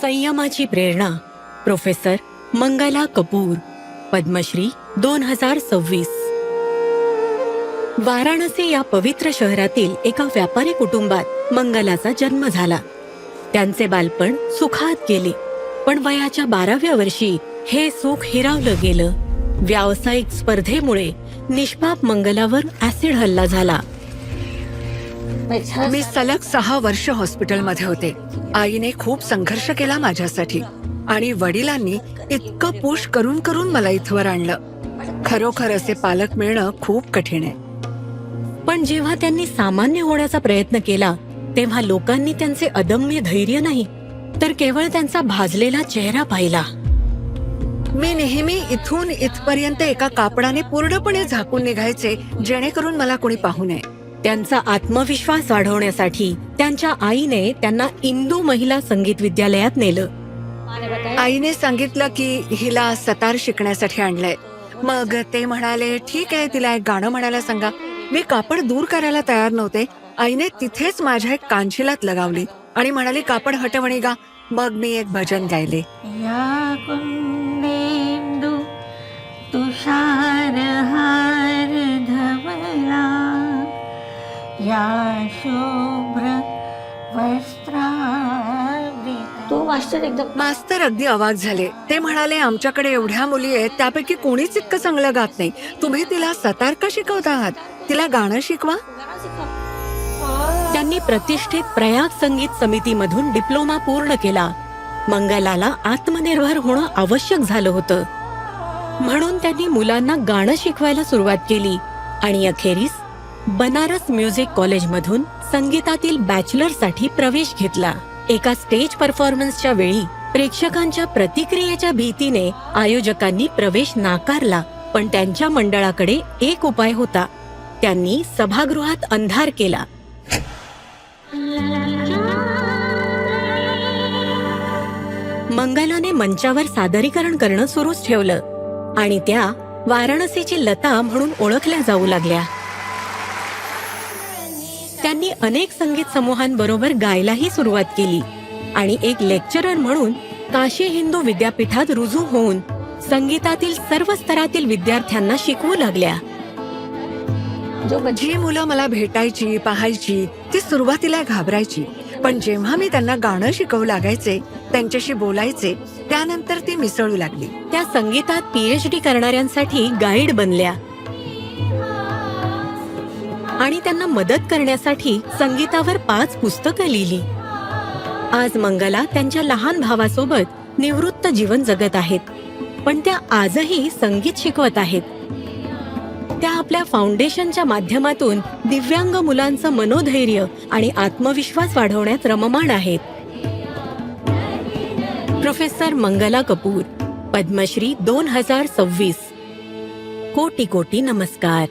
संयमाची प्रेरणा professor Mangala Kapoor, Padmashri 2026. Varanasi या पवित्र शहरातील एका व्यापारी कुटुंबात मंगलाचा जन्म झाला. त्यांचे बालपण सुखात गेले, पण वयाच्या 12व्या वर्षी हे सुख हिरावलं गेलं. व्यावसायिक स्पर्धेमुळे निष्पाप मंगलावर ऍसिड हल्ला झाला. मी सलग 6 वर्ष हॉस्पिटलमध्ये होते. आईने खूप संघर्ष केला माझ्यासाठी आणि वडिलांनी इतकं पुश करून करून मला इथवर आणलं. खरोखर असे पालक मिळणं खूप कठीण आहे. पण जेव्हा त्यांनी सामान्य होण्याचा प्रयत्न केला तेव्हा लोकांनी त्यांचे अदम्य धैर्य नाही तर केवळ त्यांचा भाजलेला चेहरा पाहिला. मी नेहमी इथून इथपर्यंत एका कापडाने पूर्णपणे झाकून निघायचे, जेणेकरून मला कोणी पाहू नये. त्यांचा आत्मविश्वास वाढवण्यासाठी त्यांच्या आईने त्यांना इंदू महिला संगीत विद्यालयात नेलं. आईने सांगितलं की हिला सतार शिकण्यासाठी आणलंय. मग ते म्हणाले, ठीक आहे, तिला एक गाणं म्हणायला सांगा. मी कापड दूर करायला तयार नव्हते. आईने तिथेच माझ्या एक कांशिलात लगावली आणि म्हणाली, कापड हटवणी गा. मग मी एक भजन गायले. या कुंदेंदू तुषार हार धवला, या शुभ्र वस्त्रावृता. तो मास्टर एकदम मास्तर अगदी अवाक झाले. ते म्हणाले, आमच्याकडे एवढ्या मुली आहेत, त्यापैकी कोणीच इतकं चांगलं गात नाही. तुम्ही तिला सतार का शिकवत आहात? तिला गाणं शिकवा. त्यांनी प्रतिष्ठित प्रयाग संगीत समितीमधून डिप्लोमा पूर्ण केला. मंगलाला आत्मनिर्भर होणं आवश्यक झालं होतं, म्हणून त्यांनी मुलांना गाणं शिकवायला सुरुवात केली आणि अखेरीस बनारस म्युझिक कॉलेजमधून संगीतातील बॅचलरसाठी प्रवेश घेतला. एका स्टेज परफॉर्मन्सच्या वेळी प्रेक्षकांच्या प्रतिक्रियेच्या भीतीने आयोजकांनी प्रवेश नाकारला. पण त्यांच्या मंडळाकडे एक उपाय होता. त्यांनी सभागृहात अंधार केला. मंगलाने मंचावर सादरीकरण करणं सुरूच ठेवलं आणि त्या वाराणसीची लता म्हणून ओळखल्या जाऊ लागल्या. त्यांनी अनेक संगीत समूहांबरोबर गायलाही सुरुवात केली आणि एक लेक्चरर म्हणून काशी हिंदू विद्यापीठात रुजू होऊन संगीतातील सर्व स्तरातील विद्यार्थ्यांना शिकवू लागल्या. जी मुलं मला भेटायची, पाहायची, ती सुरुवातीला घाबरायची. पण जेव्हा मी त्यांना गाणं शिकवू लागायचे, त्यांच्याशी बोलायचे, त्यानंतर ती मिसळू लागली. त्या संगीतात PhD करणाऱ्यांसाठी गाईड बनल्या आणि त्यांना मदत करण्यासाठी संगीतावर 5 पुस्तकं लिहिली. आज मंगला त्यांच्या लहान भावासोबत निवृत्त जीवन जगत आहेत, पण त्या आजही संगीत शिकवत आहेत. त्या आपल्या फाउंडेशनच्या माध्यमातून दिव्यांग मुलांचं मनोधैर्य आणि आत्मविश्वास वाढवण्यात रममाण आहेत. प्रोफेसर मंगला कपूर, पद्मश्री 2026. कोटी कोटी नमस्कार.